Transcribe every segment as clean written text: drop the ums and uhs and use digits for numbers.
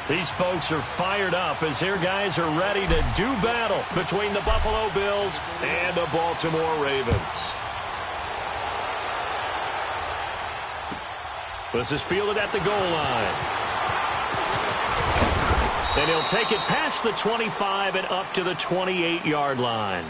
These folks are fired up as their guys are ready to do battle between the Buffalo Bills and the Baltimore Ravens. This is fielded at the goal line. And he'll take it past the 25 and up to the 28-yard line.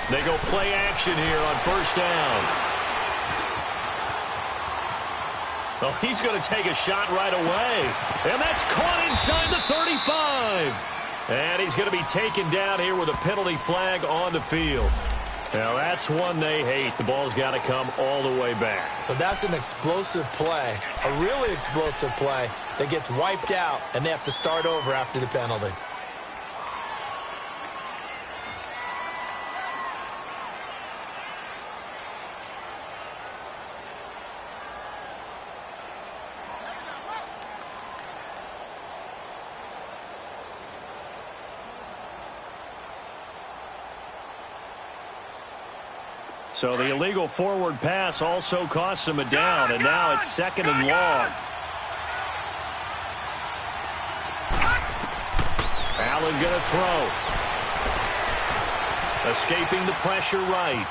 They go play action here on first down. Oh, he's going to take a shot right away. And that's caught inside the 35. And he's going to be taken down here with a penalty flag on the field. Now, that's one they hate. The ball's got to come all the way back. So that's an explosive play, a really explosive play that gets wiped out, and they have to start over after the penalty. So the illegal forward pass also costs him a down, and now it's 2nd and long. Allen going to throw. Escaping the pressure right.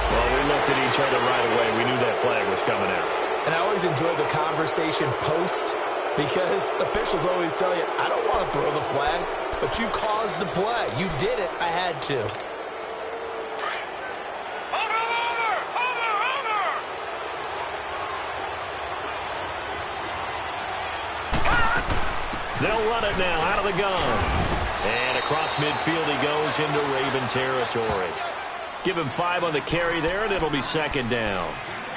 Well, we looked at each other right away. We knew that flag was coming out. And I always enjoy the conversation post, because officials always tell you, I don't want to throw the flag, but you caused the play. You did it. I had to. They'll run it now out of the gun. And across midfield he goes into Raven territory. Give him 5 on the carry there, and it'll be 2nd down.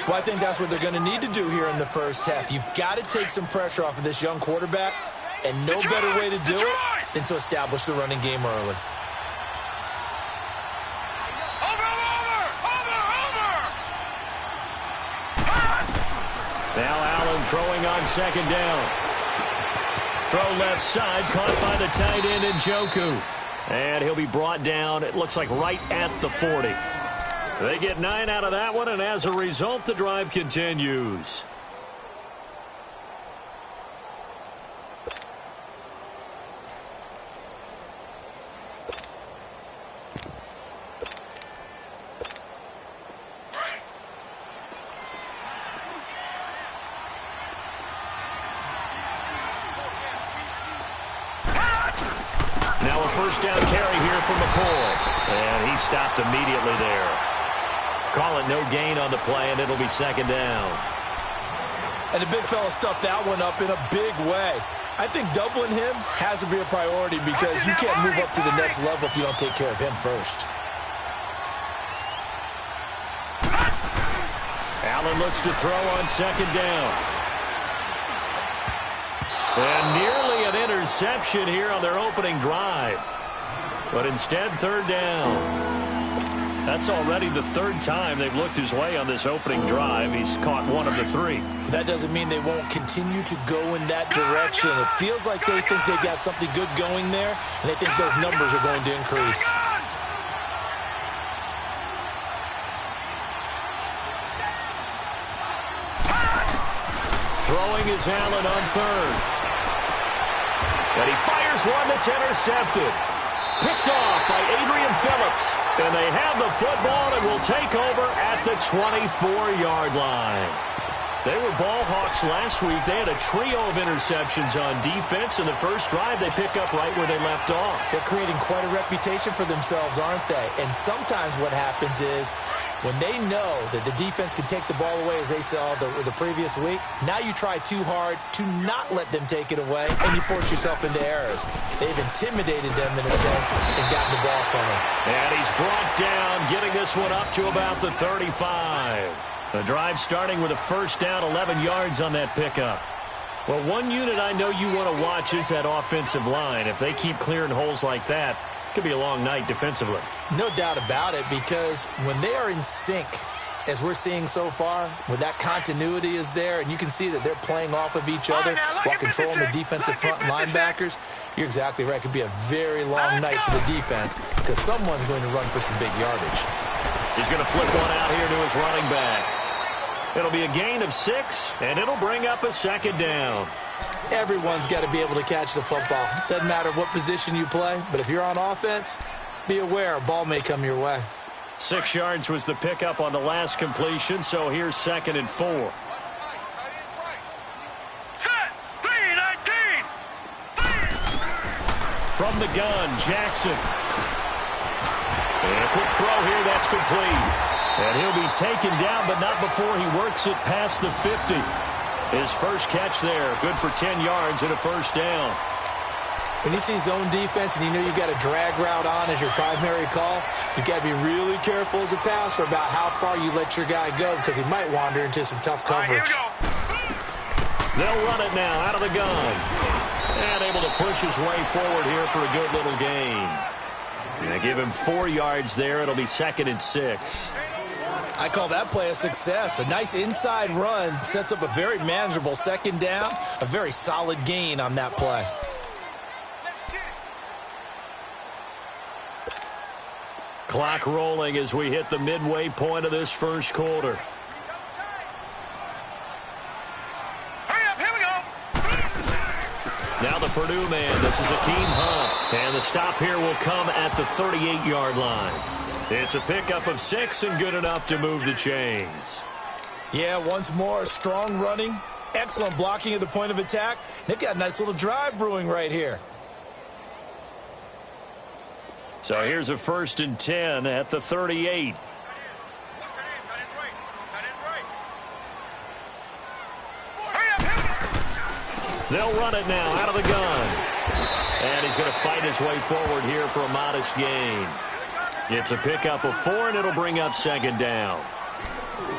Well, I think that's what they're going to need to do here in the first half. You've got to take some pressure off of this young quarterback, and no better way to do it than to establish the running game early. Now Allen throwing on 2nd down. Throw left side, caught by the tight end Njoku. And he'll be brought down, it looks like right at the 40. They get 9 out of that one, and as a result, the drive continues. Now a first down carry here from McCoy. And he stopped immediately there. Call it no gain on the play, and it'll be 2nd down. And the big fella stuffed that one up in a big way. I think doubling him has to be a priority because you can't move up to the next level if you don't take care of him first. Allen looks to throw on 2nd down. And nearly an interception here on their opening drive. But instead, 3rd down. That's already the 3rd time they've looked his way on this opening drive. He's caught 1 of the 3. That doesn't mean they won't continue to go in that direction. It feels like they think they've got something good going there, and they think those numbers are going to increase. Throwing is Allen on 3rd. And he fires one that's intercepted. Picked off by Adrian Phillips. And they have the football and will take over at the 24-yard line. They were ball hawks last week. They had a trio of interceptions on defense. In the first drive, they pick up right where they left off. They're creating quite a reputation for themselves, aren't they? And sometimes what happens is when they know that the defense can take the ball away, as they saw the previous week, now you try too hard to not let them take it away, and you force yourself into errors. They've intimidated them in a sense and gotten the ball from them. And he's brought down, getting this one up to about the 35. The drive starting with a first down, 11 yards on that pickup. Well, one unit I know you want to watch is that offensive line. If they keep clearing holes like that, it could be a long night defensively. No doubt about it, because when they are in sync as we're seeing so far, where that continuity is there, and you can see that they're playing off of each other while controlling the defensive front linebackers, you're exactly right. It could be a very long night for the defense because someone's going to run for some big yardage. He's going to flip one out here to his running back. It'll be a gain of 6, and it'll bring up a second down. Everyone's got to be able to catch the football. Doesn't matter what position you play, but if you're on offense, be aware a ball may come your way. 6 yards was the pickup on the last completion, so here's 2nd and 4. Set! 3-19! From the gun, Jackson. And a quick throw here, that's complete. And he'll be taken down, but not before he works it past the 50. His first catch there, good for 10 yards and a first down. When you see zone defense and you know you got a drag route on as your primary call, you've got to be really careful as a passer about how far you let your guy go because he might wander into some tough coverage. They'll run it now out of the gun. And able to push his way forward here for a good little gain. They give him 4 yards there. It'll be 2nd and 6. I call that play a success. A nice inside run sets up a very manageable second down. A very solid gain on that play. Clock rolling as we hit the midway point of this first quarter. Hurry up, here we go! Now the Purdue man, this is Akeem Hunt. And the stop here will come at the 38-yard line. It's a pickup of 6 and good enough to move the chains. Yeah, once more, strong running, excellent blocking at the point of attack. They've got a nice little drive brewing right here. So here's a 1st and 10 at the 38. They'll run it now out of the gun. And he's going to fight his way forward here for a modest gain. It's a pickup of 4, and it'll bring up 2nd down.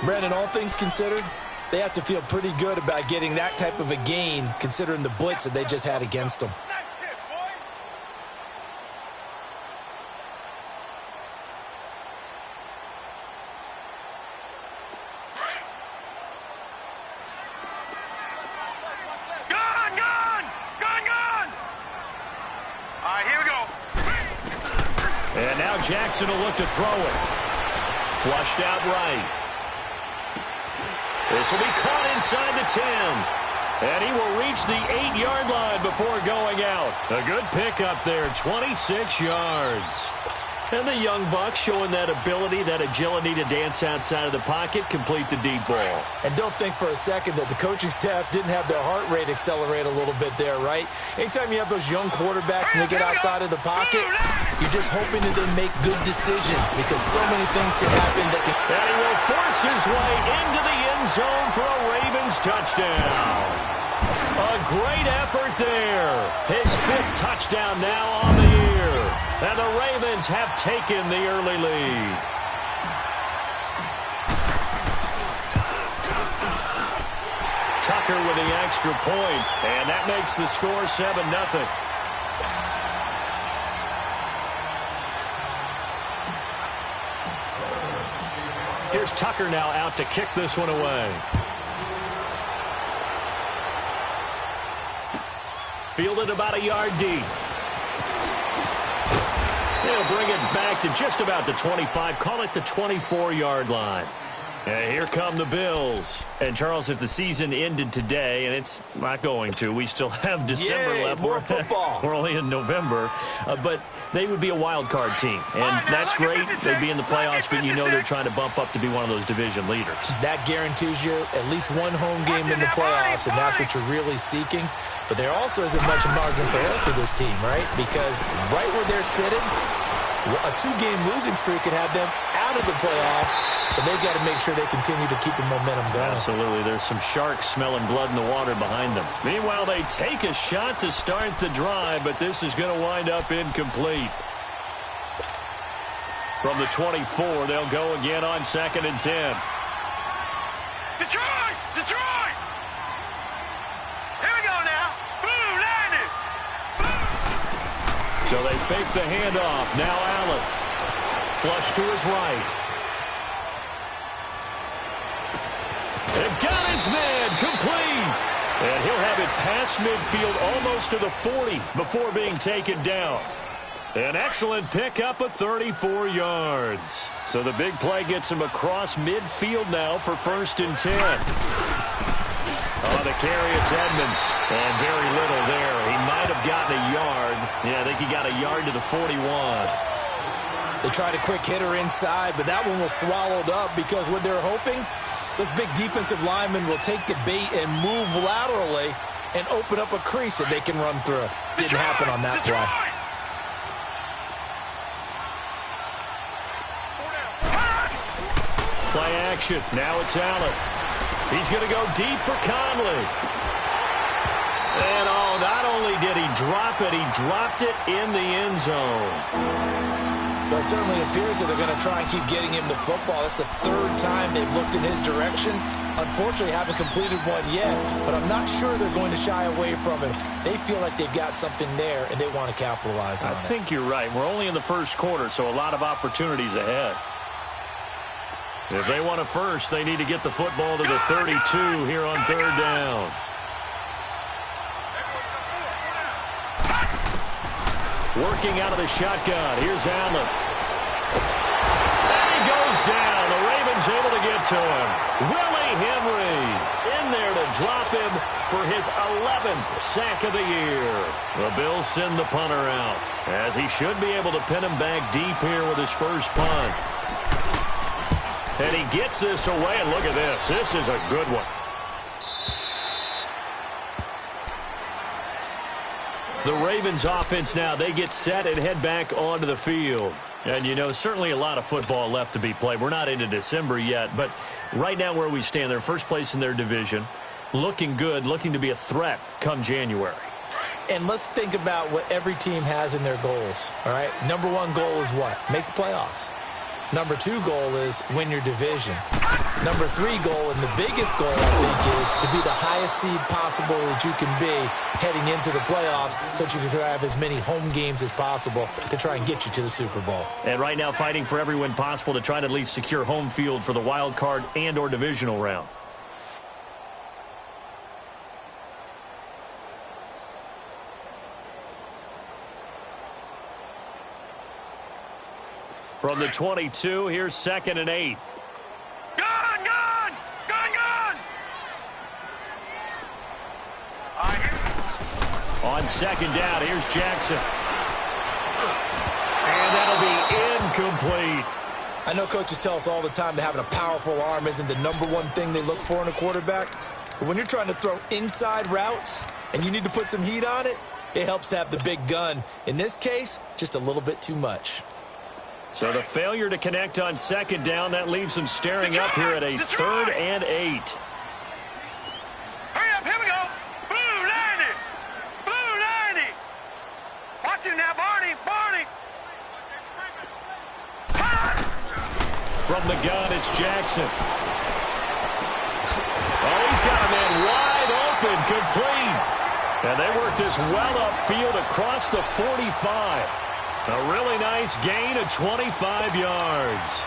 Brandon, all things considered, they have to feel pretty good about getting that type of a gain considering the blitz that they just had against them. Jackson will look to throw it. Flushed out right. This will be caught inside the 10. And he will reach the 8-yard line before going out. A good pickup there, 26 yards. And the young buck showing that ability, that agility to dance outside of the pocket, complete the deep ball. And don't think for a second that the coaching staff didn't have their heart rate accelerate a little bit there, right? Anytime you have those young quarterbacks and they get outside of the pocket, you're just hoping that they make good decisions because so many things can happen that can... And he will force his way into the end zone for a Ravens touchdown. A great effort there. His 5th touchdown now on the year. And the Ravens have taken the early lead. Tucker with the extra point, and that makes the score 7-0. Here's Tucker now out to kick this one away. Fielded about a yard deep. They'll bring it back to just about the 25. Call it the 24-yard line. And here come the Bills. And, Charles, if the season ended today, and it's not going to, we still have December left. More football. We're only in November. But they would be a wild card team. And that's great. They'd be in the playoffs, but you know they're trying to bump up to be one of those division leaders. That guarantees you at least one home game in the playoffs, and that's what you're really seeking. But there also isn't much margin for error for this team, right? Because right where they're sitting, a 2-game losing streak could have them out of the playoffs, so they've got to make sure they continue to keep the momentum going. Absolutely. There's some sharks smelling blood in the water behind them. Meanwhile, they take a shot to start the drive, but this is going to wind up incomplete. From the 24, they'll go again on 2nd and 10. Detroit! Detroit! Here we go now. Boom, landed. So they fake the handoff. Now Allen. Flush to his right. got his man complete. And he'll have it past midfield almost to the 40 before being taken down. An excellent pickup of 34 yards. So the big play gets him across midfield now for 1st and 10. On the carry, it's Edmonds. And very little there. He might have gotten a yard. Yeah, I think he got a yard to the 41. They tried a quick hitter inside, but that one was swallowed up because what they're hoping, those big defensive linemen will take the bait and move laterally and open up a crease that they can run through. Didn't happen on that play. Play action. Now it's Allen. He's going to go deep for Conley. And, oh, not only did he drop it, he dropped it in the end zone. Well, it certainly appears that they're going to try and keep getting him the football. It's the 3rd time they've looked in his direction. Unfortunately, haven't completed one yet, but I'm not sure they're going to shy away from him. They feel like they've got something there, and they want to capitalize on it. I think you're right. We're only in the 1st quarter, so a lot of opportunities ahead. If they want a first, they need to get the football to the 32 here on 3rd down. Working out of the shotgun. Here's Allen. And he goes down. The Ravens able to get to him. Willie Henry in there to drop him for his 11th sack of the year. The Bills send the punter out, as he should be able to pin him back deep here with his first punt. And he gets this away, and look at this. This is a good one. The Ravens offense now, they get set and head back onto the field. And, you know, certainly a lot of football left to be played. We're not into December yet, but right now where we stand, they're first place in their division. Looking good, looking to be a threat come January. And let's think about what every team has in their goals, all right? Number 1 goal is what? Make the playoffs. Number 2 goal is win your division. Number 3 goal, and the biggest goal, I think, is to be the highest seed possible that you can be heading into the playoffs so that you can have as many home games as possible to try and get you to the Super Bowl. And right now fighting for every win possible to try to at least secure home field for the wild card and or divisional round. From the 22, here's 2nd and 8. Gun! Gun! Gun! Gun! On 2nd down, here's Jackson. And that'll be incomplete. I know coaches tell us all the time that having a powerful arm isn't the number 1 thing they look for in a quarterback. But when you're trying to throw inside routes and you need to put some heat on it, it helps to have the big gun. In this case, just a little bit too much. So the failure to connect on 2nd down, that leaves them staring up here at a 3rd and 8. Hurry up, here we go. Blue 90. Blue 90. Watch him now, Barney. Barney. From the gun, it's Jackson. Oh, he's got a man wide open, complete. And they work this well upfield across the 45. A really nice gain of 25 yards.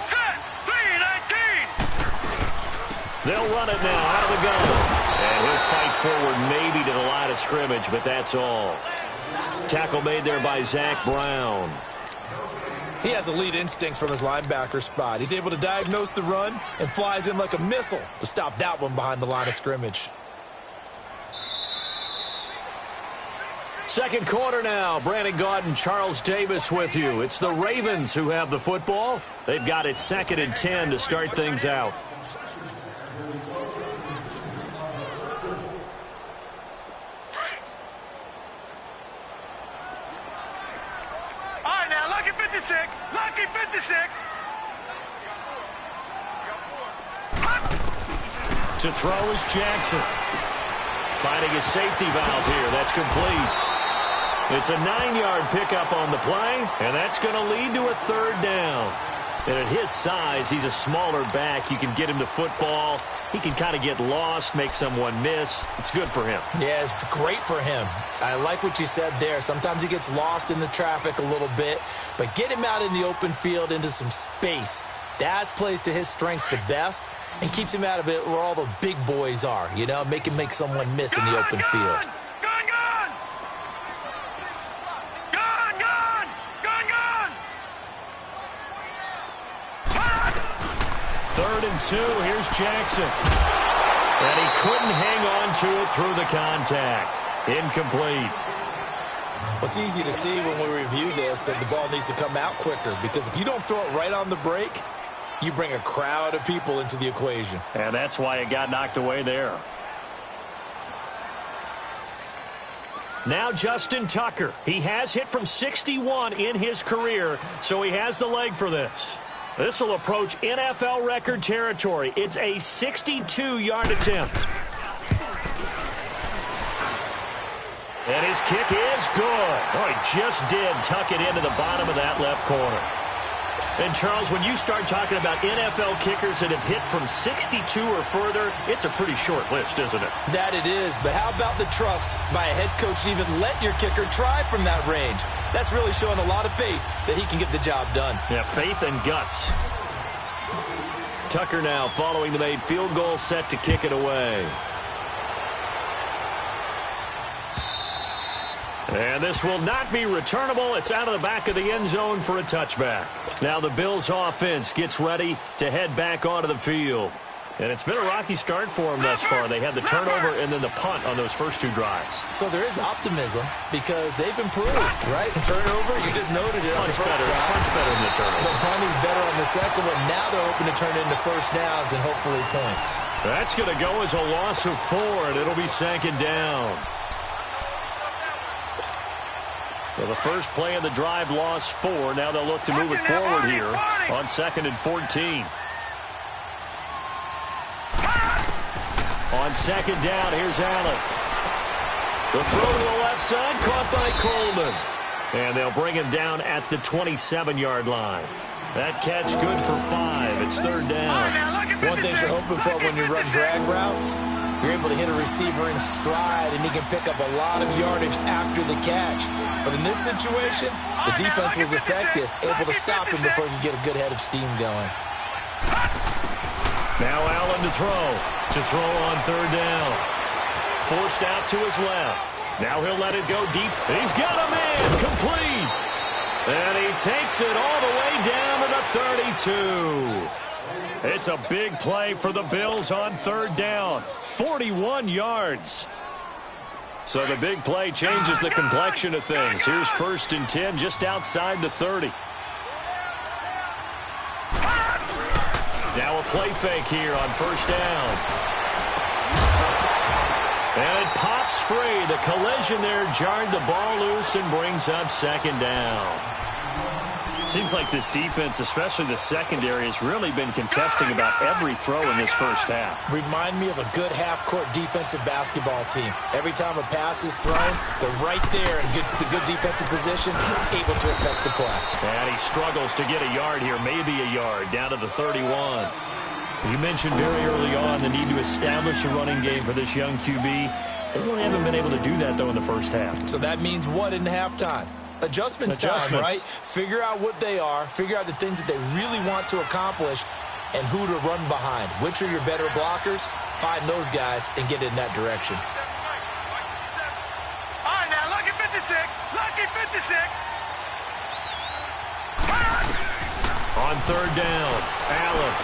Set. 3-19. They'll run it now out of the gun. And he'll fight forward maybe to the line of scrimmage, but that's all. Tackle made there by Zach Brown. He has elite instincts from his linebacker spot. He's able to diagnose the run and flies in like a missile to stop that one behind the line of scrimmage. 2nd quarter now. Brandon Gaudin and Charles Davis with you. It's the Ravens who have the football. They've got it 2nd and 10 to start things out. Lucky 56. To throw is Jackson. Finding a safety valve here. That's complete. It's a 9-yard pickup on the play, and that's going to lead to a 3rd down. And at his size, he's a smaller back. You can get him the football. He can kind of get lost, make someone miss. It's good for him. Yeah, it's great for him. I like what you said there. Sometimes he gets lost in the traffic a little bit, but get him out in the open field into some space. That plays to his strengths the best and keeps him out of it where all the big boys are, you know, make him make someone miss in the open field. Third and 2, here's Jackson. And he couldn't hang on to it through the contact. Incomplete. Well, it's easy to see when we review this that the ball needs to come out quicker, because if you don't throw it right on the break, you bring a crowd of people into the equation. And that's why it got knocked away there. Now Justin Tucker. He has hit from 61 in his career, so he has the leg for this. This will approach NFL record territory. It's a 62-yard attempt. And his kick is good. Oh, he just did tuck it into the bottom of that left corner. And, Charles, when you start talking about NFL kickers that have hit from 62 or further, it's a pretty short list, isn't it? That it is, but how about the trust by a head coach to even let your kicker try from that range? That's really showing a lot of faith that he can get the job done. Yeah, faith and guts. Tucker now following the made field goal, set to kick it away. And this will not be returnable. It's out of the back of the end zone for a touchback. Now the Bills offense gets ready to head back onto the field. And it's been a rocky start for them thus far. They had the turnover and then the punt on those first two drives. So there is optimism because they've improved, right? Turnover, you just noted it. Punt's better. Punt's better than the turnover. The punt is better on the second one. Now they're hoping to turn it into first downs and hopefully points. That's going to go as a loss of 4, and it'll be second down. Well, the first play of the drive lost 4. Now they'll look to move it forward here on 2nd and 14. On 2nd down, here's Allen. The throw to the left side, caught by Coleman. And they'll bring him down at the 27-yard line. That catch good for 5. It's 3rd down. One thing you're hoping for when you run drag routes, you're able to hit a receiver in stride, and he can pick up a lot of yardage after the catch. But in this situation, the defense was effective, able to stop him before he could get a good head of steam going. Now Allen to throw on 3rd down. Forced out to his left. Now he'll let it go deep. He's got a man, complete. And he takes it all the way down to the 32. It's a big play for the Bills on 3rd down. 41 yards. So the big play changes the complexion of things. Here's 1st and 10 just outside the 30. Now a play fake here on 1st down. And it pops free. The collision there jarred the ball loose and brings up 2nd down. Seems like this defense, especially the secondary, has really been contesting about every throw in this first half. Remind me of a good half-court defensive basketball team. Every time a pass is thrown, they're right there in good defensive position, able to affect the play. And he struggles to get a yard here, maybe a yard, down to the 31. You mentioned very early on the need to establish a running game for this young QB. They really haven't been able to do that, though, in the first half. So that means what in halftime? Adjustments time, right? Figure out what they are, figure out the things that they really want to accomplish, and who to run behind. Which are your better blockers? Find those guys and get in that direction. All right, now, lucky 56. Lucky 56. On 3rd down, Allen.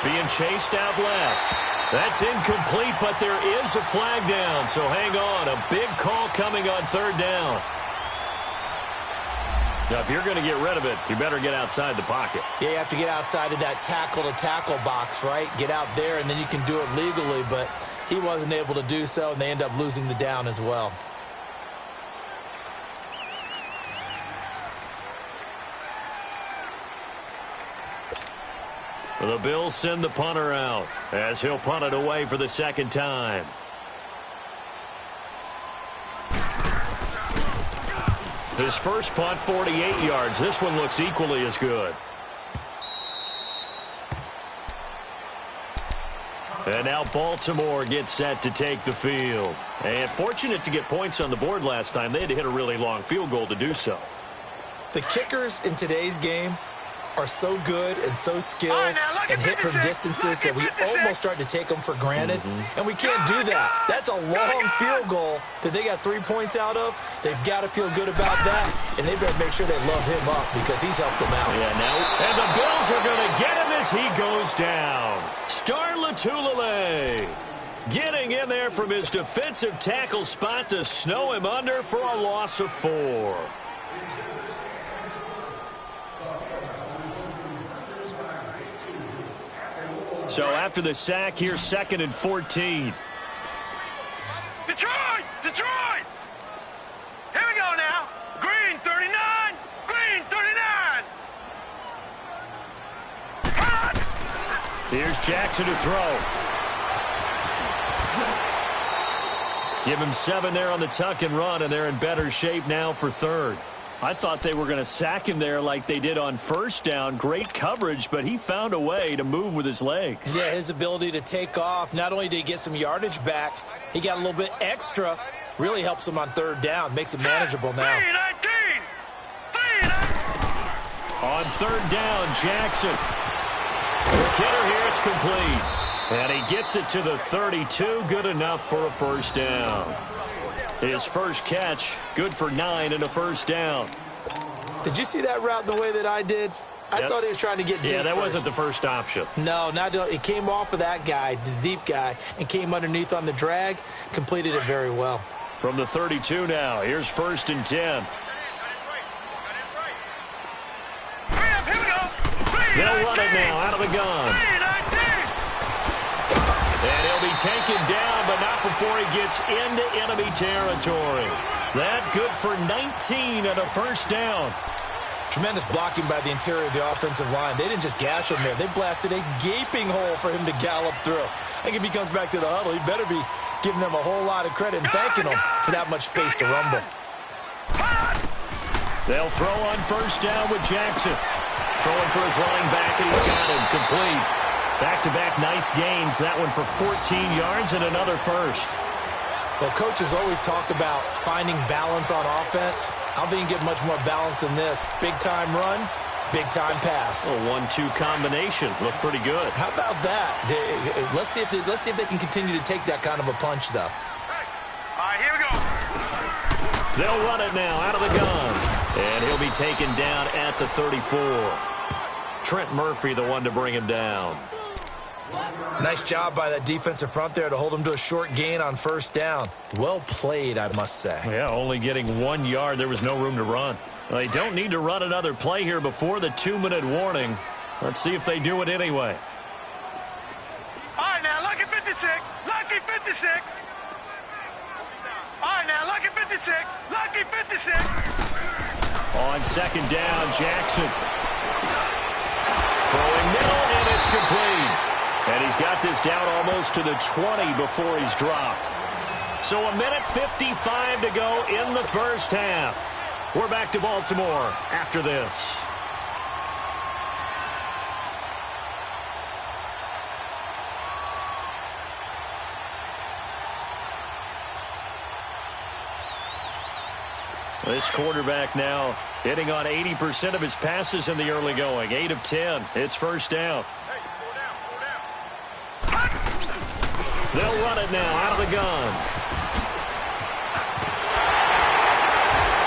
Being chased out left. That's incomplete, but there is a flag down, so hang on. A big call coming on 3rd down. Now, if you're going to get rid of it, you better get outside the pocket. Yeah, you have to get outside of that tackle-to-tackle box, right? Get out there, and then you can do it legally, but he wasn't able to do so, and they end up losing the down as well. The Bills send the punter out as he'll punt it away for the 2nd time. His first punt, 48 yards. This one looks equally as good. And now Baltimore gets set to take the field. And fortunate to get points on the board last time. They had to hit a really long field goal to do so. The kickers in today's game are so good and so skilled and hit from distances that we almost start to take them for granted. And we can't do that. That's a long field goal that they got 3 points out of. They've got to feel good about that, and they better make sure they love him up because he's helped them out. Yeah, now, and the Bills are going to get him as he goes down. Star Latulippe getting in there from his defensive tackle spot to snow him under for a loss of 4. So after the sack, here's 2nd and 14. Detroit! Detroit! Here we go now. Green 39. Green 39. Here's Jackson to throw. Give him 7 there on the tuck and run, and they're in better shape now for 3rd. I thought they were going to sack him there like they did on 1st down. Great coverage, but he found a way to move with his legs. Yeah, his ability to take off, not only did he get some yardage back, he got a little bit extra. Really helps him on 3rd down, makes it manageable now. 3-19. On 3rd down, Jackson. The kidder here, it's complete. And he gets it to the 32, good enough for a 1st down. His first catch, good for 9 and a 1st down. Did you see that route the way that I did? I thought he was trying to get deep. Yeah, that first. wasn't the first option. No, it came off of that guy, the deep guy, and came underneath on the drag, completed it very well. From the 32 now, here's 1st and 10. They'll run it now out of the gun. And he'll be taken down, but not before he gets into enemy territory. That good for 19 and a 1st down. Tremendous blocking by the interior of the offensive line. They didn't just gash him there. They blasted a gaping hole for him to gallop through. I think if he comes back to the huddle, he better be giving them a whole lot of credit and thanking them for that much space to rumble. They'll throw on 1st down with Jackson. Throwing for his running back, and he's got him complete. Back-to-back nice gains. That one for 14 yards and another 1st. Well, coaches always talk about finding balance on offense. I don't think you get much more balance than this. Big-time run, big-time pass. A 1-2 combination. Looked pretty good. How about that? Let's see if they can continue to take that kind of a punch, though. All right, here we go. They'll run it now out of the gun. And he'll be taken down at the 34. Trent Murphy, the one to bring him down. Nice job by that defensive front there to hold him to a short gain on 1st down. Well played, I must say. Yeah, only getting 1 yard. There was no room to run. They don't need to run another play here before the 2-minute warning. Let's see if they do it anyway. All right, now, lucky 56. Lucky 56. All right, now, lucky 56. Lucky 56. On 2nd down, Jackson. Throwing middle, and it's complete. And he's got this down almost to the 20 before he's dropped. So 1:55 to go in the 1st half. We're back to Baltimore after this. This quarterback now hitting on 80% of his passes in the early going. 8 of 10. It's 1st down. They'll run it now out of the gun.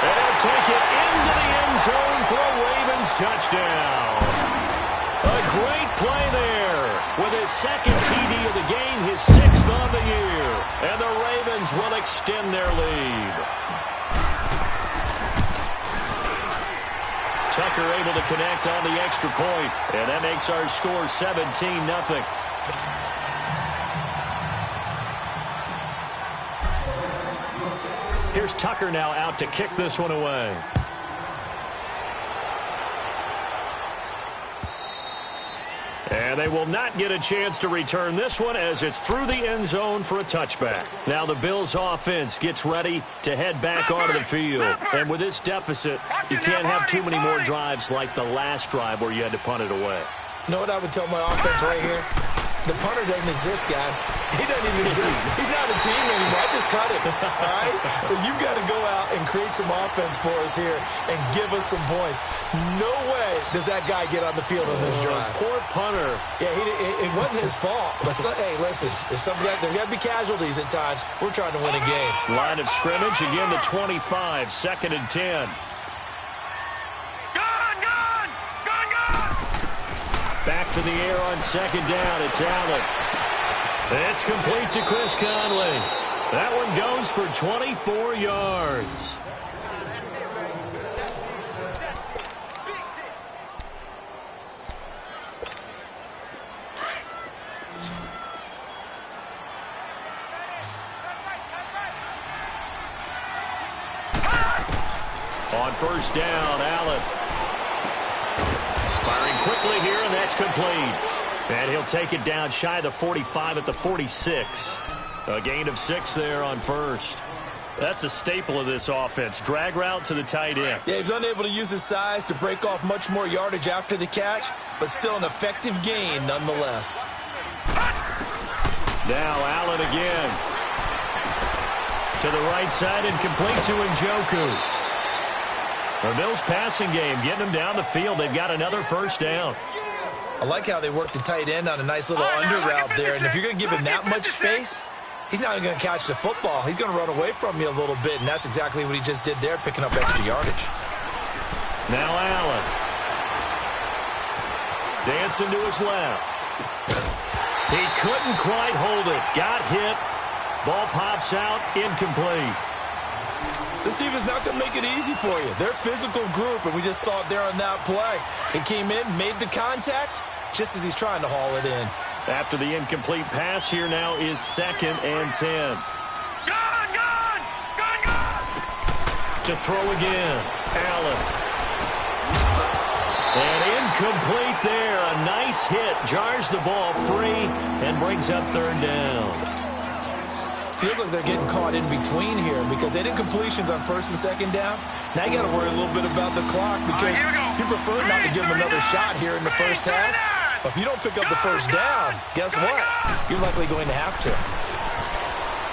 And they'll take it into the end zone for a Ravens touchdown. A great play there with his 2nd TD of the game, his 6th on the year. And the Ravens will extend their lead. Tucker able to connect on the extra point, and that makes our score 17-0. Here's Tucker now out to kick this one away. And they will not get a chance to return this one as it's through the end zone for a touchback. Now the Bills offense gets ready to head back onto the field. And with this deficit, you can't have too many more drives like the last drive where you had to punt it away. You know what I would tell my offense right here? The punter doesn't exist, guys. He doesn't even exist. He's not a team anymore. I just cut him, all right? So you've got to go out and create some offense for us here and give us some points. No way does that guy get on the field on this drive. Poor punter. Yeah, it wasn't his fault. But, hey, listen, there's got to be casualties at times. We're trying to win a game. Line of scrimmage, again the 25, 2nd and 10. Back to the air on 2nd down. It's Allen. It's complete to Chris Conley. That one goes for 24 yards. On 1st down, Allen. Firing quickly here, and that's complete. And he'll take it down shy of the 45 at the 46. A gain of 6 there on 1st. That's a staple of this offense. Drag route to the tight end. Yeah, he's unable to use his size to break off much more yardage after the catch, but still an effective gain nonetheless. Now Allen again. To the right side and complete to Njoku. The Bills passing game, getting them down the field. They've got another 1st down. I like how they work the tight end on a nice little under route there. And if you're going to give him that much space, he's not even going to catch the football. He's going to run away from you a little bit, and that's exactly what he just did there, picking up extra yardage. Now Allen. Dancing to his left. He couldn't quite hold it. Got hit. Ball pops out, incomplete. This team is not going to make it easy for you. They're a physical group, and we just saw it there on that play. He came in, made the contact, just as he's trying to haul it in. After the incomplete pass, here now is 2nd and 10. Gone! To throw again, Allen. And incomplete there. A nice hit. Jars the ball free and brings up 3rd down. Feels like they're getting caught in between here because they did completions on 1st and 2nd down. Now you got to worry a little bit about the clock because you prefer not to give them another shot here in the 1st half. But if you don't pick up the 1st down, guess what? You're likely going to have to.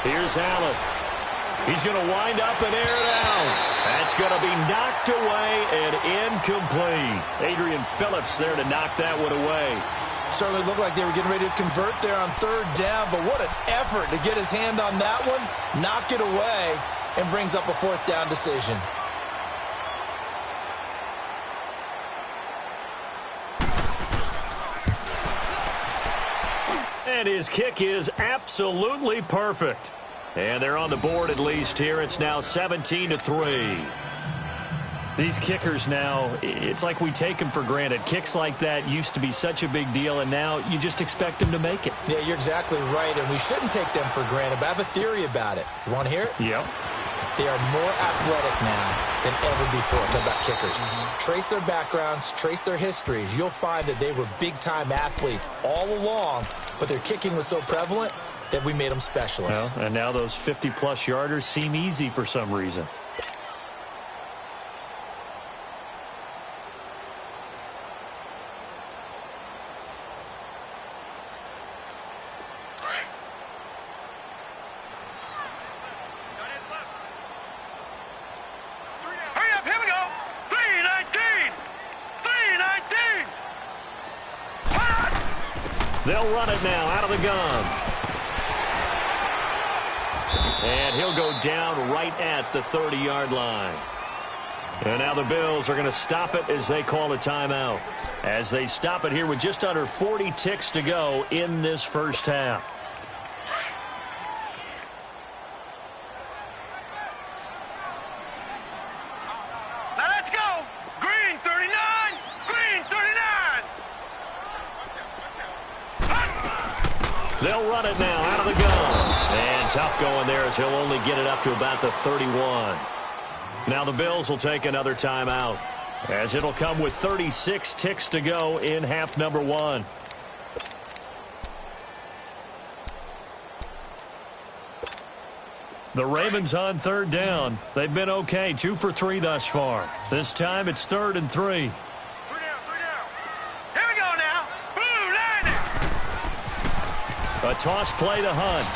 Here's Allen. He's going to wind up and air it out. That's going to be knocked away and incomplete. Adrian Phillips there to knock that one away. Certainly looked like they were getting ready to convert there on 3rd down, but what an effort to get his hand on that one, knock it away, and brings up a 4th down decision. And his kick is absolutely perfect. And they're on the board at least here. It's now 17-3. These kickers now, it's like we take them for granted. Kicks like that used to be such a big deal, and now you just expect them to make it. Yeah, you're exactly right, and we shouldn't take them for granted, but I have a theory about it. You want to hear it? Yep. They are more athletic now than ever before. Talk about kickers. Trace their backgrounds, trace their histories. You'll find that they were big-time athletes all along, but their kicking was so prevalent that we made them specialists. Well, and now those 50-plus yarders seem easy for some reason. They'll run it now out of the gun. And he'll go down right at the 30-yard line. And now the Bills are going to stop it as they call a timeout. As they stop it here with just under 40 ticks to go in this 1st half. They'll run it now out of the gun. And tough going there as he'll only get it up to about the 31. Now the Bills will take another timeout as it'll come with 36 ticks to go in half number 1. The Ravens on third down. They've been okay, 2 for 3 thus far. This time it's 3rd and 3. 3 down. Here we go now. Blue line it. A toss play to Hunt.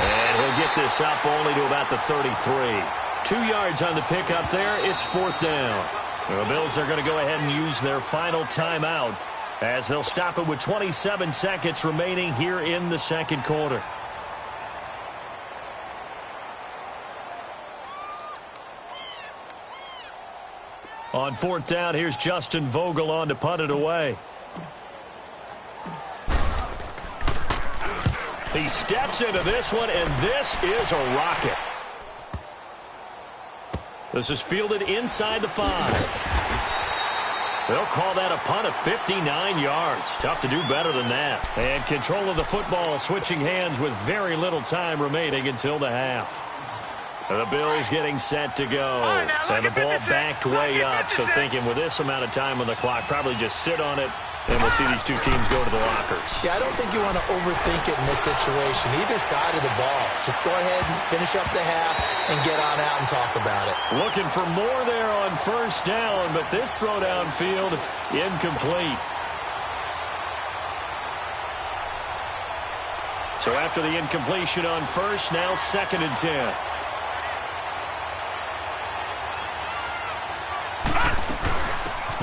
And he'll get this up only to about the 33. 2 yards on the pickup there. It's 4th down. The Bills are going to go ahead and use their final timeout as they'll stop it with 27 seconds remaining here in the second quarter. On 4th down, here's Justin Vogel on to punt it away. He steps into this one, and this is a rocket. This is fielded inside the 5. They'll call that a punt of 59 yards. Tough to do better than that. And control of the football switching hands with very little time remaining until the half. The Bills getting set to go. And the ball backed way up. So thinking with this amount of time on the clock, probably just sit on it. And we'll see these two teams go to the lockers. Yeah, I don't think you want to overthink it in this situation. Either side of the ball. Just go ahead and finish up the half and get on out and talk about it. Looking for more there on 1st down, but this throw downfield incomplete. So after the incompletion on 1st, now 2nd and 10.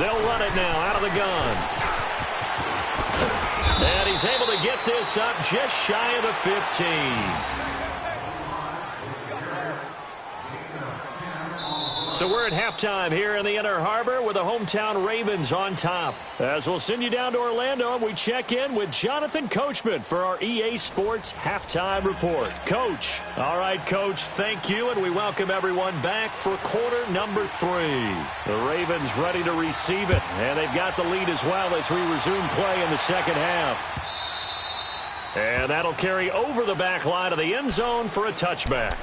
They'll run it now out of the gun. And he's able to get this up just shy of the 15. So we're at halftime here in the Inner Harbor with the hometown Ravens on top. As we'll send you down to Orlando and we check in with Jonathan Coachman for our EA Sports Halftime Report. Coach. All right, Coach, thank you, and we welcome everyone back for quarter number 3. The Ravens ready to receive it, and they've got the lead as well as we resume play in the second half. And that'll carry over the back line of the end zone for a touchback.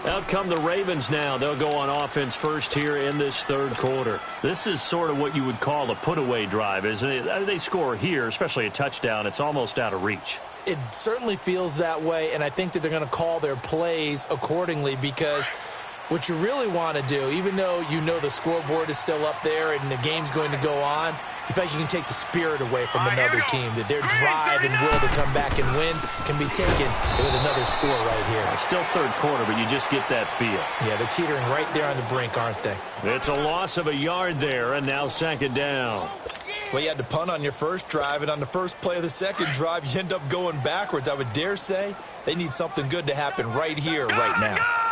Out come the Ravens now. They'll go on offense first here in this 3rd quarter. This is sort of what you would call a put-away drive, isn't it? They score here, especially a touchdown. It's almost out of reach. It certainly feels that way, and I think that they're going to call their plays accordingly because what you really want to do, even though you know the scoreboard is still up there and the game's going to go on, you feel like you can take the spirit away from another team, that their drive and will to come back and win can be taken with another score right here. Still 3rd quarter, but you just get that feel. Yeah, they're teetering right there on the brink, aren't they? It's a loss of a yard there, and now 2nd down. Well, you had to punt on your first drive, and on the first play of the second drive, you end up going backwards. I would dare say they need something good to happen right here, right now.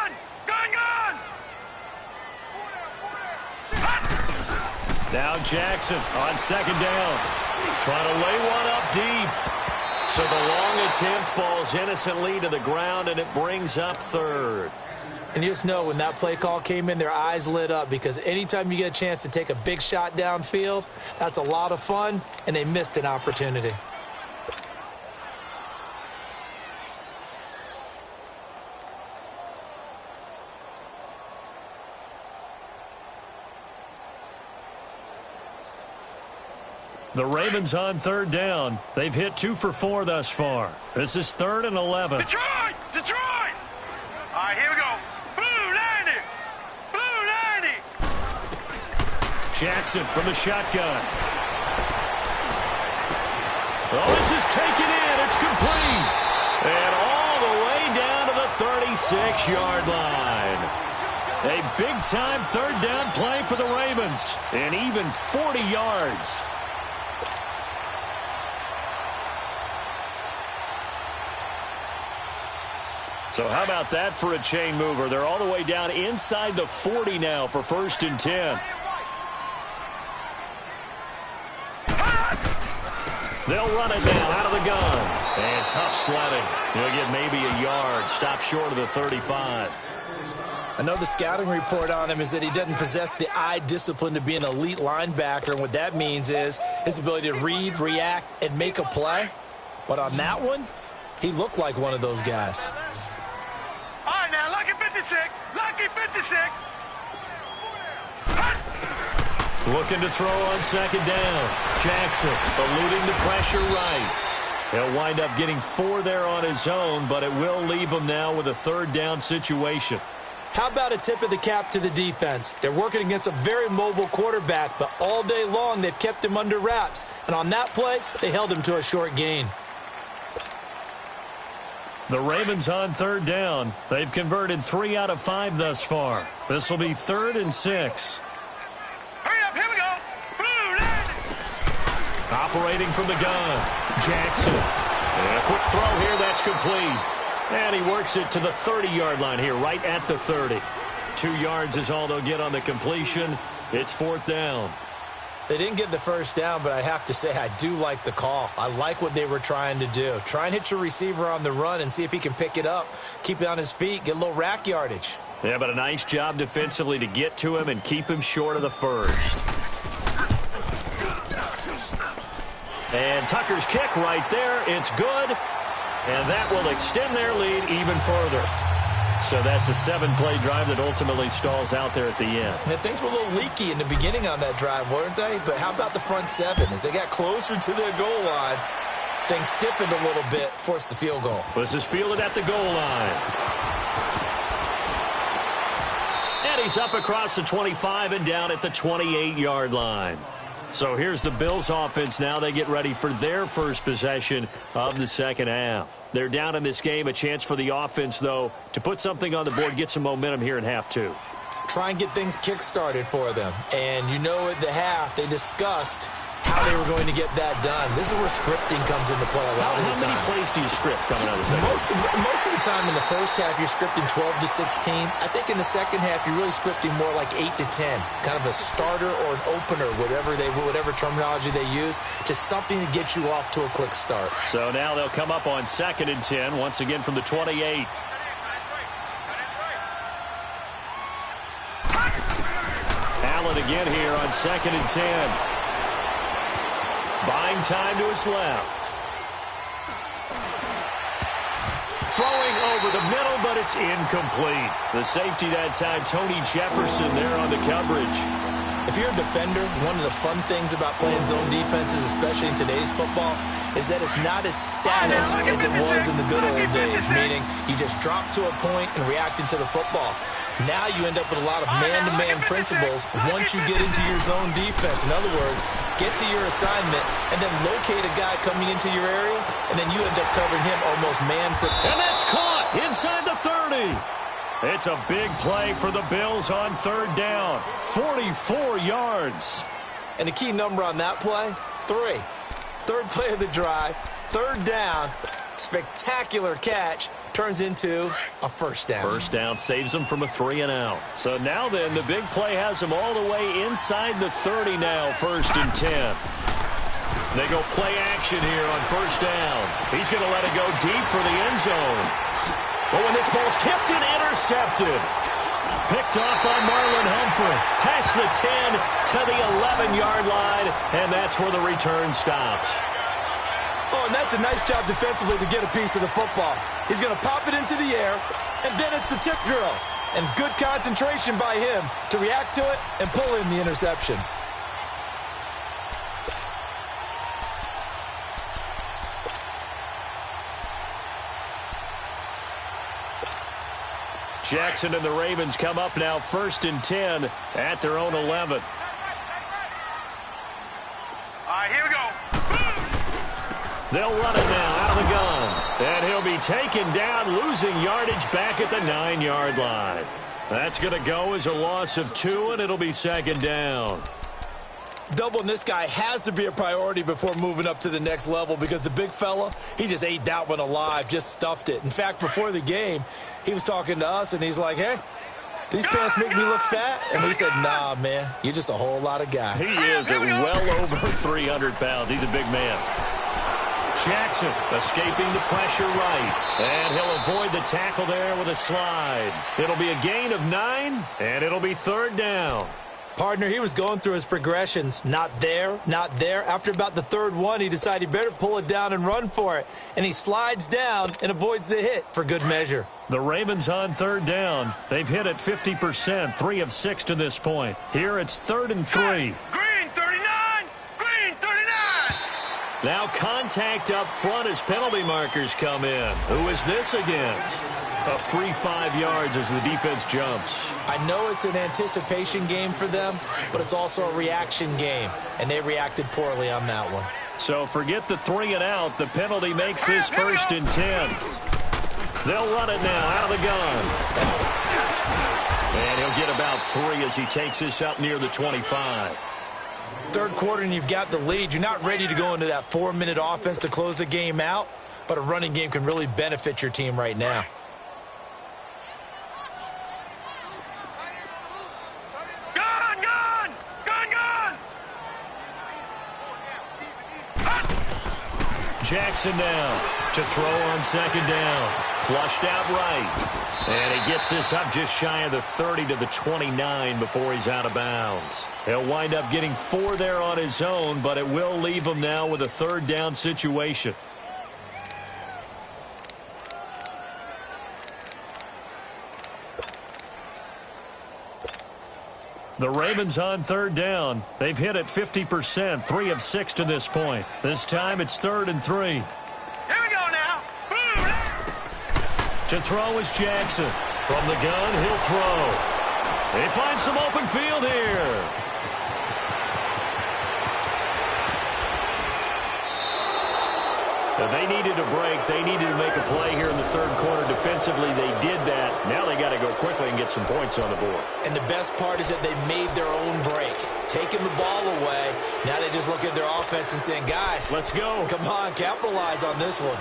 Now Jackson on 2nd down. Trying to lay one up deep. So the long attempt falls innocently to the ground, and it brings up 3rd. And you just know when that play call came in, their eyes lit up because anytime you get a chance to take a big shot downfield, that's a lot of fun, and they missed an opportunity. The Ravens on 3rd down. They've hit 2 for 4 thus far. This is 3rd and 11. Detroit! Detroit! All right, here we go. Blue 90! Blue 90! Jackson from the shotgun. Oh, this is taken in. It's complete. And all the way down to the 36-yard line. A big-time 3rd down play for the Ravens. And even 40 yards. So how about that for a chain mover? They're all the way down inside the 40 now for 1st and 10. They'll run it now out of the gun. And tough sledding. He'll get maybe a yard. Stop short of the 35. I know the scouting report on him is that he doesn't possess the eye discipline to be an elite linebacker. And what that means is his ability to read, react, and make a play. But on that one, he looked like one of those guys. All right, now, lucky 56. Lucky 56. Looking to throw on 2nd down. Jackson eluding the pressure right. He'll wind up getting 4 there on his own, but it will leave him now with a third down situation. How about a tip of the cap to the defense? They're working against a very mobile quarterback, but all day long they've kept him under wraps. And on that play, they held him to a short gain. The Ravens on third down. They've converted 3 out of 5 thus far. This will be 3rd and 6. Hurry up, here we go. Blue landing. Operating from the gun, Jackson. And a quick throw here, that's complete. And he works it to the 30-yard line here, right at the 30. 2 yards is all they'll get on the completion. It's 4th down. They didn't get the first down, but I have to say I do like the call. I like what they were trying to do. Try and hit your receiver on the run and see if he can pick it up, keep it on his feet, get a little rack yardage. Yeah, but a nice job defensively to get to him and keep him short of the first. And Tucker's kick right there. It's good. And that will extend their lead even further. So that's a 7-play drive that ultimately stalls out there at the end. And things were a little leaky in the beginning on that drive, weren't they? But how about the front 7? As they got closer to their goal line, things stiffened a little bit, forced the field goal. This is fielded at the goal line. And he's up across the 25 and down at the 28-yard line. So here's the Bills offense now. They get ready for their first possession of the second half. They're down in this game. A chance for the offense, though, to put something on the board, get some momentum here in half 2. Try and get things kick-started for them. And you know at the half, they discussed how they were going to get that done. This is where scripting comes into play a lot of the time. How many plays do you script coming out of the second half? Most of the time in the first half, you're scripting 12 to 16. I think in the second half, you're really scripting more like 8 to 10. Kind of a starter or an opener, whatever terminology they use. Just something to get you off to a quick start. So now they'll come up on 2nd and 10, once again from the 28. Allen again here on 2nd and 10. Buying time to his left. Throwing over the middle, but it's incomplete. The safety that time, Tony Jefferson there on the coverage. If you're a defender, one of the fun things about playing zone defenses, especially in today's football, is that it's not as static as it was in the good old days, meaning you just drop to a point and react into the football. Now you end up with a lot of man-to-man principles once you get into your zone defense. In other words, get to your assignment and then locate a guy coming into your area, and then you end up covering him almost man for man. And that's caught inside the 30. It's a big play for the Bills on 3rd down. 44 yards. And the key number on that play, 3. 3rd play of the drive, 3rd down, spectacular catch, turns into a first down. First down saves them from a 3-and-out. So now then, the big play has them all the way inside the 30 now, 1st and 10. They go play action here on 1st down. He's going to let it go deep for the end zone. But when this ball's tipped and intercepted. Picked off by Marlon Humphrey. Past the 10 to the 11-yard line, and that's where the return stops. Oh, and that's a nice job defensively to get a piece of the football. He's going to pop it into the air, and then it's the tip drill. And good concentration by him to react to it and pull in the interception. Jackson and the Ravens come up now 1st and 10 at their own 11. All right, here we go. They'll run it now out of the gun. And he'll be taken down, losing yardage back at the 9-yard line. That's going to go as a loss of 2, and it'll be 2nd down. Doubling this guy has to be a priority before moving up to the next level because the big fella, he just ate that one alive, just stuffed it. In fact, before the game, he was talking to us, and he's like, hey, these pants make me look fat? And we said, nah, man, you're just a whole lot of guy. He is at well over 300 pounds. He's a big man. Jackson escaping the pressure right. And he'll avoid the tackle there with a slide. It'll be a gain of 9, and it'll be 3rd down. Partner, he was going through his progressions. Not there, not there. After about the 3rd one, he decided he better pull it down and run for it. And he slides down and avoids the hit for good measure. The Ravens on 3rd down. They've hit at 50%, 3 of 6 to this point. Here it's 3rd and 3. Green 39! Green 39! Now contact up front as penalty markers come in. Who is this against? A free 5 yards as the defense jumps. I know it's an anticipation game for them, but it's also a reaction game, and they reacted poorly on that one. So forget the 3 and out. The penalty makes this 1st and 10. They'll run it now out of the gun. And he'll get about 3 as he takes this up near the 25. Third quarter and you've got the lead. You're not ready to go into that 4-minute offense to close the game out, but a running game can really benefit your team right now. Jackson now to throw on 2nd down. Flushed out right. And he gets this up just shy of the 30 to the 29 before he's out of bounds. He'll wind up getting 4 there on his own, but it will leave him now with a 3rd down situation. The Ravens on 3rd down. They've hit it 50%, 3 of 6 to this point. This time it's 3rd and 3. Here we go now. To throw is Jackson. From the gun, he'll throw. They find some open field here. They needed a break. They needed to make a play here in the 3rd quarter. Defensively, they did that. Now they got to go quickly and get some points on the board. And the best part is that they made their own break. Taking the ball away. Now they just look at their offense and saying, guys, let's go. Come on, capitalize on this one.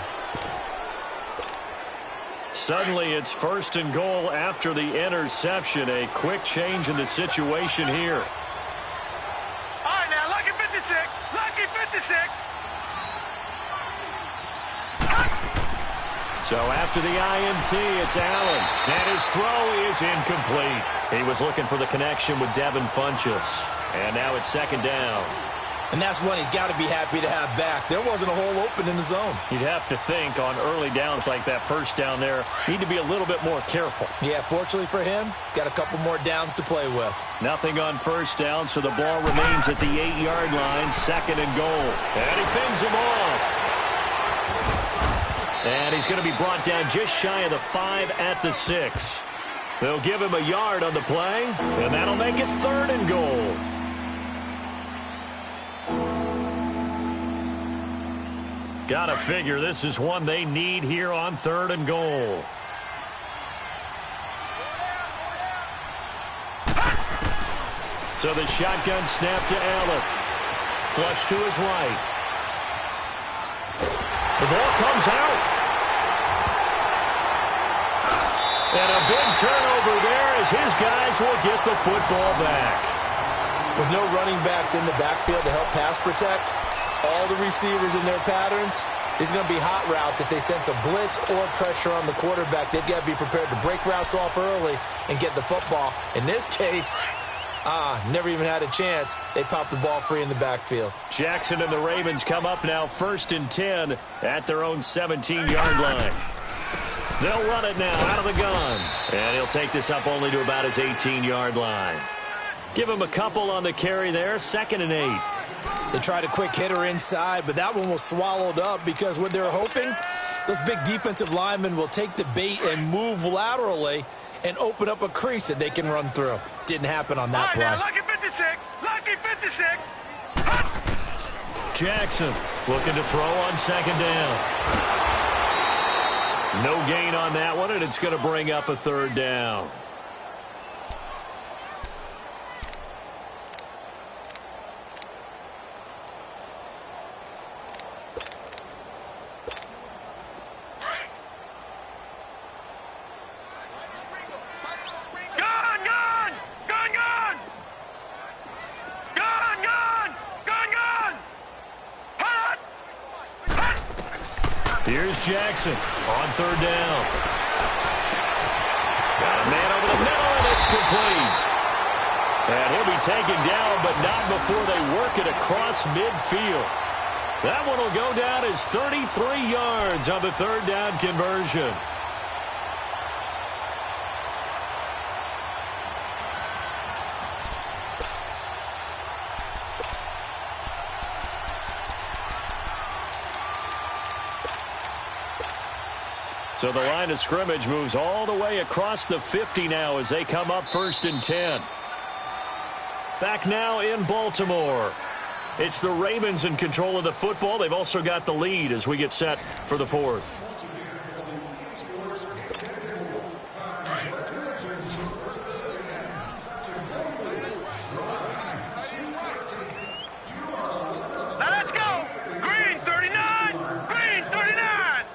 Suddenly, it's 1st and goal after the interception. A quick change in the situation here. All right, now, lucky 56. Lucky 56. So after the INT, it's Allen. And his throw is incomplete. He was looking for the connection with Devin Funchess. And now it's 2nd down. And that's one he's got to be happy to have back. There wasn't a hole open in the zone. You'd have to think on early downs like that 1st down there, need to be a little bit more careful. Yeah, fortunately for him, got a couple more downs to play with. Nothing on 1st down, so the ball remains at the 8-yard line, 2nd and goal. And he fends him off. And he's going to be brought down just shy of the 5 at the 6. They'll give him a yard on the play, and that'll make it 3rd and goal. Gotta figure this is one they need here on 3rd and goal. So the shotgun snap to Allen. Flush to his right. The ball comes out. And a big turnover there as his guys will get the football back. With no running backs in the backfield to help pass protect, all the receivers in their patterns, these are going to be hot routes. If they sense a blitz or pressure on the quarterback, they've got to be prepared to break routes off early and get the football. In this case, never even had a chance. They popped the ball free in the backfield. Jackson and the Ravens come up now 1st and 10 at their own 17-yard line. They'll run it now out of the gun. And he'll take this up only to about his 18-yard line. Give him a couple on the carry there, 2nd and 8. They tried a quick hitter inside, but that one was swallowed up because what they were hoping, those big defensive linemen will take the bait and move laterally and open up a crease that they can run through. Didn't happen on that play. Now, lucky 56. Lucky 56. Jackson looking to throw on 2nd down. No gain on that one, and it's going to bring up a 3rd down. Here's Jackson on 3rd down. Got a man over the middle, and it's complete. And he'll be taken down, but not before they work it across midfield. That one will go down as 33 yards on the 3rd down conversion. So the line of scrimmage moves all the way across the 50 now as they come up 1st and 10. Back now in Baltimore. It's the Ravens in control of the football. They've also got the lead as we get set for the 4th. Now let's go. Green 39. Green 39.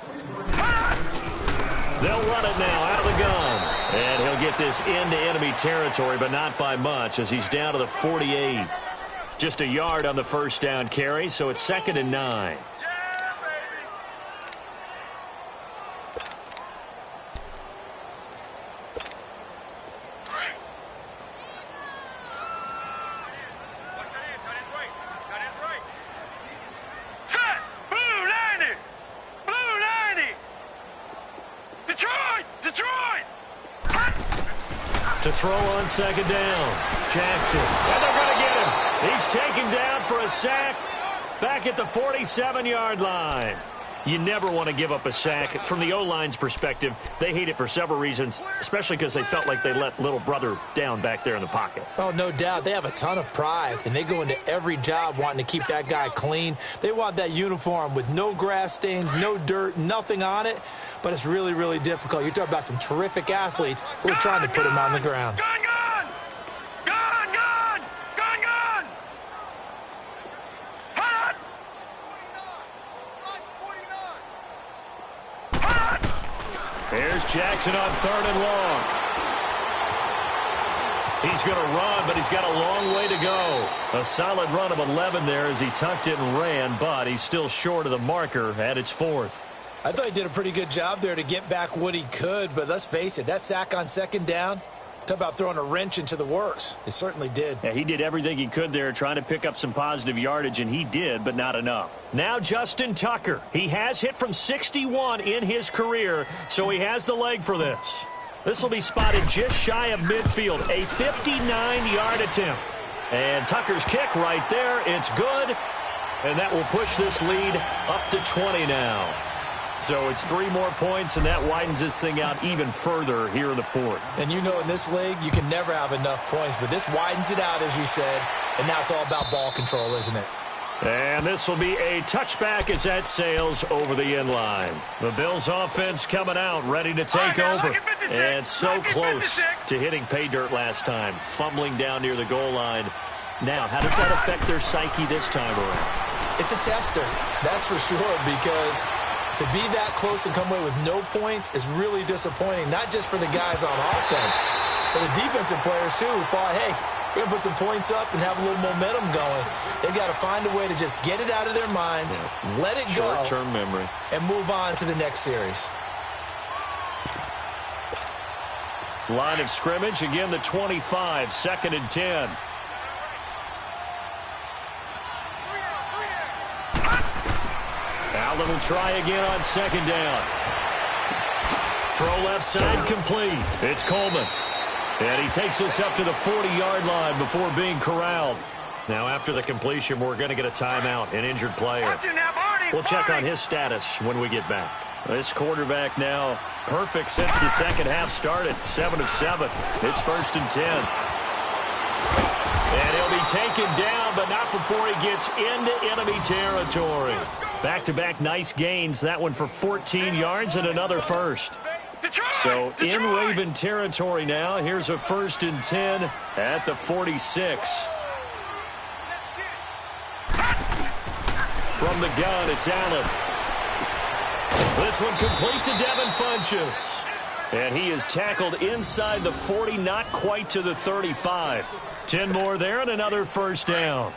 They'll run it now out of the gun. And he'll get this into enemy territory, but not by much as he's down to the 48. Just a yard on the first down carry, so it's 2nd and 9. Set. Blue 90. Blue 90. Detroit. Detroit. To throw on 2nd down. Jackson. And they're going to get him. He's taken down for a sack back at the 47-yard line. You never want to give up a sack. From the O-line's perspective, they hate it for several reasons, especially because they felt like they let little brother down back there in the pocket. Oh, no doubt. They have a ton of pride, and they go into every job wanting to keep that guy clean. They want that uniform with no grass stains, no dirt, nothing on it, but it's really, really difficult. You're talking about some terrific athletes who are trying to put him on the ground. Gun, gun. Gun, gun. Gun, gun. Hot. Hot. Here's Jackson on 3rd and long. He's going to run, but he's got a long way to go. A solid run of 11 there as he tucked it and ran, but he's still short of the marker at its 4th. I thought he did a pretty good job there to get back what he could, but let's face it, that sack on 2nd down, talk about throwing a wrench into the works. It certainly did. Yeah, he did everything he could there trying to pick up some positive yardage, and he did, but not enough. Now Justin Tucker. He has hit from 61 in his career, so he has the leg for this. This will be spotted just shy of midfield, a 59-yard attempt. And Tucker's kick right there, it's good, and that will push this lead up to 20 now. So it's 3 more points, and that widens this thing out even further here in the 4th. And you know in this league, you can never have enough points, but this widens it out, as you said, and now it's all about ball control, isn't it? And this will be a touchback as that sails over the end line. The Bills offense coming out, ready to take over. And so close to hitting pay dirt last time, fumbling down near the goal line. Now, how does that affect their psyche this time around? It's a tester, that's for sure, because to be that close and come away with no points is really disappointing, not just for the guys on offense, but the defensive players, too, who thought, hey, we're going to put some points up and have a little momentum going. They've got to find a way to just get it out of their minds, let it go, short-term memory, and move on to the next series. Line of scrimmage, again the 25, 2nd and 10. Allen will try again on 2nd down. Throw left side complete. It's Coleman. And he takes us up to the 40-yard line before being corralled. Now after the completion, we're going to get a timeout, an injured player. We'll check on his status when we get back. This quarterback now perfect since the second half started. 7 of 7. It's 1st and 10. And he'll be taken down, but not before he gets into enemy territory. Back-to-back nice gains. That one for 14 yards and another first. So in Raven territory now. Here's a 1st and 10 at the 46. From the gun, it's Allen. This one complete to Devin Funchess. And he is tackled inside the 40, not quite to the 35. 10 more there and another 1st down.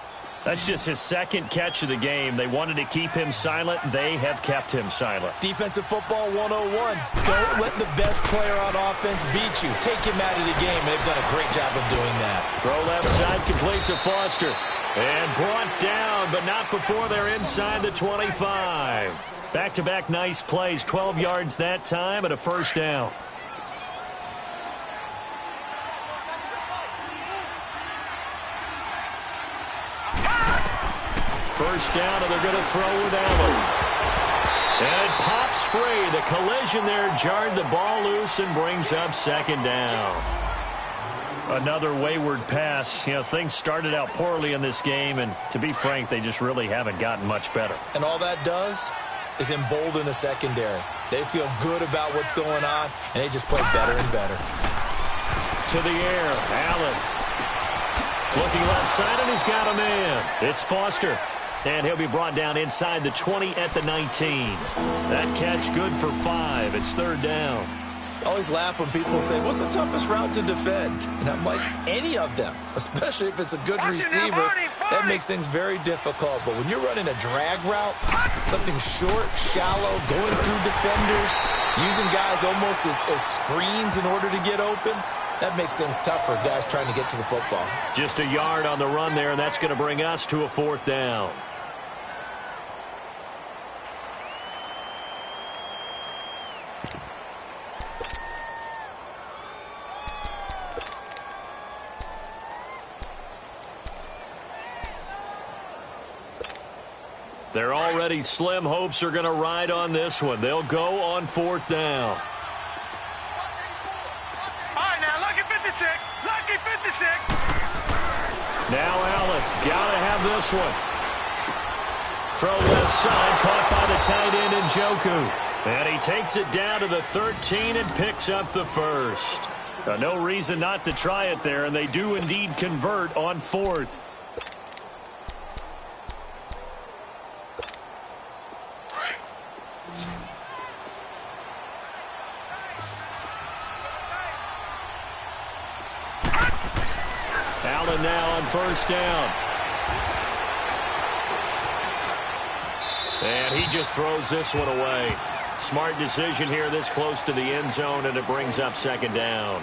That's just his 2nd catch of the game. They wanted to keep him silent. They have kept him silent. Defensive football 101. Don't let the best player on offense beat you. Take him out of the game. They've done a great job of doing that. Throw left side complete to Foster. And brought down, but not before they're inside the 25. Back-to-back nice plays. 12 yards that time and a 1st down. First down, and they're going to throw with Allen. And it pops free. The collision there jarred the ball loose and brings up second down. Another wayward pass. You know, things started out poorly in this game, and to be frank, they just really haven't gotten much better. And all that does is embolden the secondary. They feel good about what's going on, and they just play better and better. To the air, Allen. Looking left side, and he's got a man. It's Foster. And he'll be brought down inside the 20 at the 19. That catch good for 5. It's third down. I always laugh when people say, what's the toughest route to defend? And I'm like, any of them, especially if it's a good receiver. That makes things very difficult. But when you're running a drag route, something short, shallow, going through defenders, using guys almost as screens in order to get open, that makes things tough for guys trying to get to the football. Just a yard on the run there, and that's going to bring us to a fourth down. They're already slim. Hopes are going to ride on this one. They'll go on fourth down. All right, now, lucky 56. Lucky 56. Now Allen. Got to have this one. Throw left side. Caught by the tight end Njoku. And he takes it down to the 13 and picks up the first. No reason not to try it there, and they do indeed convert on fourth. Allen now on first down. And he just throws this one away. Smart decision here this close to the end zone, and it brings up second down.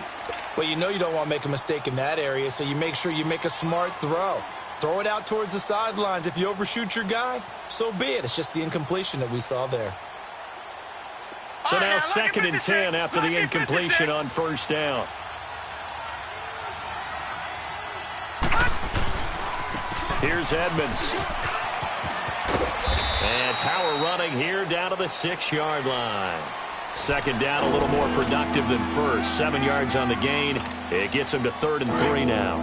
Well, you know you don't want to make a mistake in that area, so you make sure you make a smart throw. Throw it out towards the sidelines. If you overshoot your guy, so be it. It's just the incompletion that we saw there. So now second and 10 after the incompletion on first down. Here's Edmonds. And power running here down to the 6-yard line. Second down a little more productive than first. 7 yards on the gain. It gets him to 3rd and 3 now.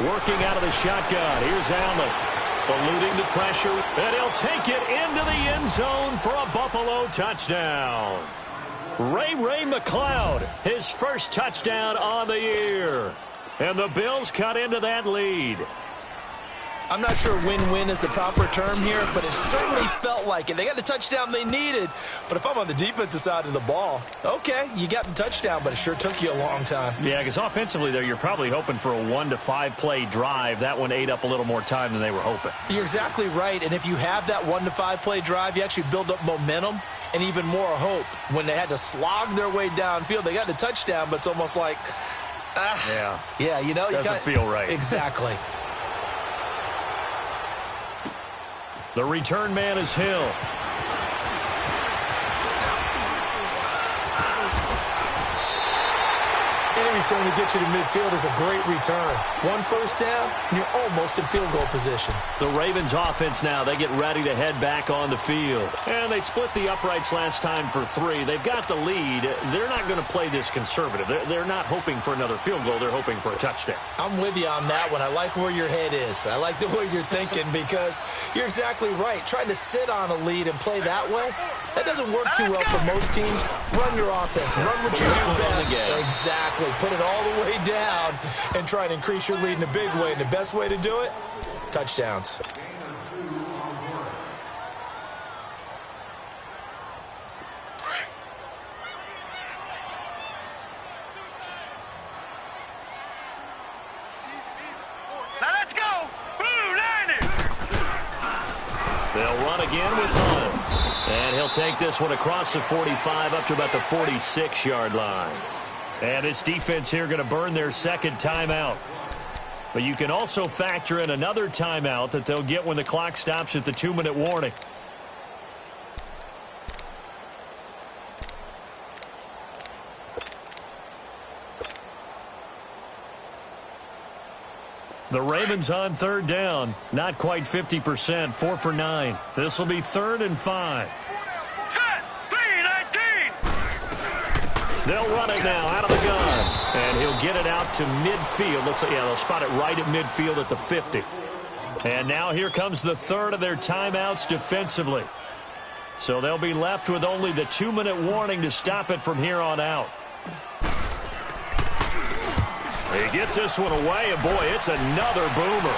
Working out of the shotgun. Here's Allen. Eluding the pressure. And he'll take it into the end zone for a Buffalo touchdown. Ray McLeod, his first touchdown on the year. And the Bills cut into that lead. I'm not sure win-win is the proper term here, but it certainly felt like it. They got the touchdown they needed, but if I'm on the defensive side of the ball, okay, you got the touchdown, but it sure took you a long time. Yeah, because offensively, though, you're probably hoping for a 1 to 5 play drive. That one ate up a little more time than they were hoping. You're exactly right, and if you have that 1 to 5 play drive, you actually build up momentum and even more hope. When they had to slog their way downfield, they got the touchdown, but it's almost like, yeah, you know, doesn't feel right. Exactly. The return man is Hill. Any return to get you to midfield is a great return. 1 first down, and you're almost in field goal position. The Ravens offense now, they get ready to head back on the field. And they split the uprights last time for 3. They've got the lead. They're not going to play this conservative. They're not hoping for another field goal. They're hoping for a touchdown. I'm with you on that one. I like where your head is. I like the way you're thinking because you're exactly right. Trying to sit on a lead and play that way, that doesn't work too well for most teams. Run your offense. Run what you do best. Exactly. Put it all the way down and try and increase your lead in a big way. And the best way to do it, touchdowns. Now let's go. Blue line it. They'll run again with Hunt. And he'll take this one across the 45 up to about the 46-yard line. And this defense here going to burn their second timeout. But you can also factor in another timeout that they'll get when the clock stops at the 2-minute warning. The Ravens on third down. Not quite 50%, 4 for 9. This will be 3rd and 5. Set. 3-19. They'll run it now out of the gun. And he'll get it out to midfield. Looks like, yeah, they'll spot it right at midfield at the 50. And now here comes the third of their timeouts defensively. So they'll be left with only the 2-minute warning to stop it from here on out. He gets this one away, and boy, it's another boomer.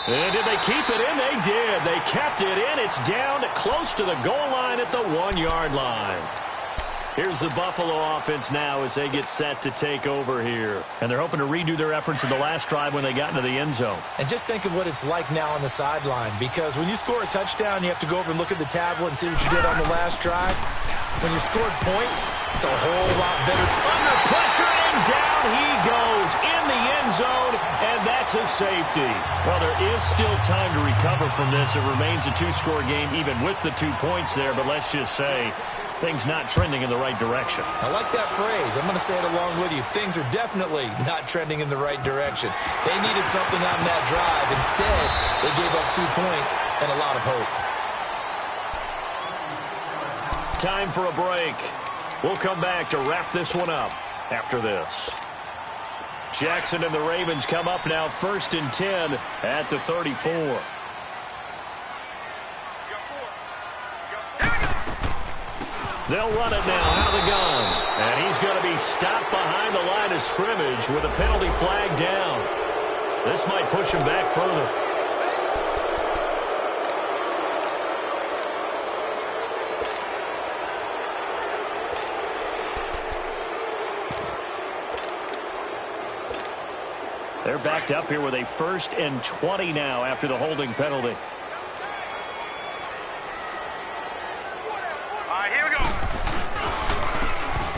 And did they keep it in? They did. They kept it in. It's down close to the goal line at the 1-yard line. Here's the Buffalo offense now as they get set to take over here. And they're hoping to redo their efforts in the last drive when they got into the end zone. And just think of what it's like now on the sideline, because when you score a touchdown, you have to go over and look at the tablet and see what you did on the last drive. When you scored points, it's a whole lot better. Under pressure, and down he goes in the end zone, and that's a safety. Well, there is still time to recover from this. It remains a 2-score game even with the 2 points there, but let's just say things not trending in the right direction. I like that phrase. I'm going to say it along with you. Things are definitely not trending in the right direction. They needed something on that drive. Instead, they gave up 2 points and a lot of hope. Time for a break. We'll come back to wrap this one up after this. Jackson and the Ravens come up now 1st and 10 at the 34. They'll run it now out of the gun. And he's going to be stopped behind the line of scrimmage with a penalty flag down. This might push him back further. They're backed up here with a 1st and 20 now after the holding penalty.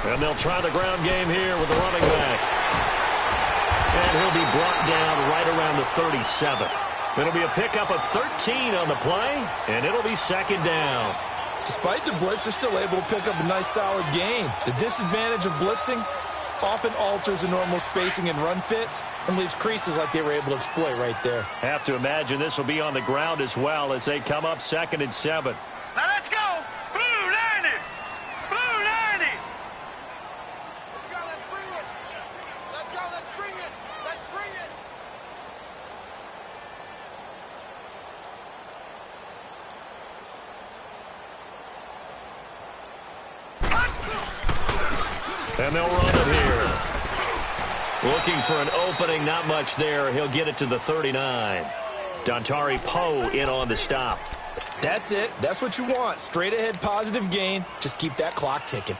And they'll try the ground game here with the running back. And he'll be brought down right around the 37. It'll be a pickup of 13 on the play, and it'll be 2nd down. Despite the blitz, they're still able to pick up a nice, solid gain. The disadvantage of blitzing often alters the normal spacing and run fits and leaves creases like they were able to exploit right there. Have to imagine this will be on the ground as well as they come up 2nd and 7. Now let's go. Blue 90. Blue 90. Let's bring it. Let's go. Let's bring it. Let's bring it. And they'll run it here. Looking for an opening, not much there. He'll get it to the 39. Dontari Poe in on the stop. That's it. That's what you want. Straight ahead positive gain. Just keep that clock ticking.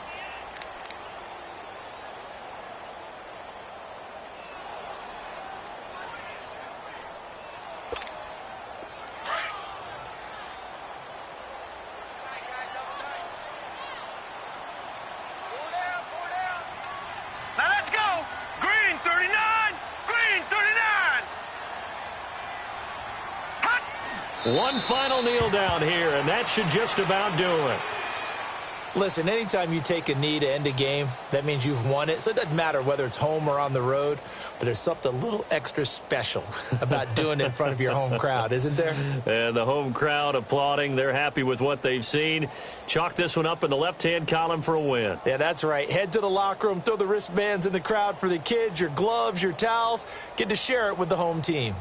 Now let's go. Green 39. Green 39. Hot. One final kneel down here, and that should just about do it. Listen, anytime you take a knee to end a game, that means you've won it. So it doesn't matter whether it's home or on the road, but there's something a little extra special about doing it in front of your home crowd, isn't there? And the home crowd applauding. They're happy with what they've seen. Chalk this one up in the left-hand column for a win. Yeah, that's right. Head to the locker room, throw the wristbands in the crowd for the kids, your gloves, your towels. Get to share it with the home team.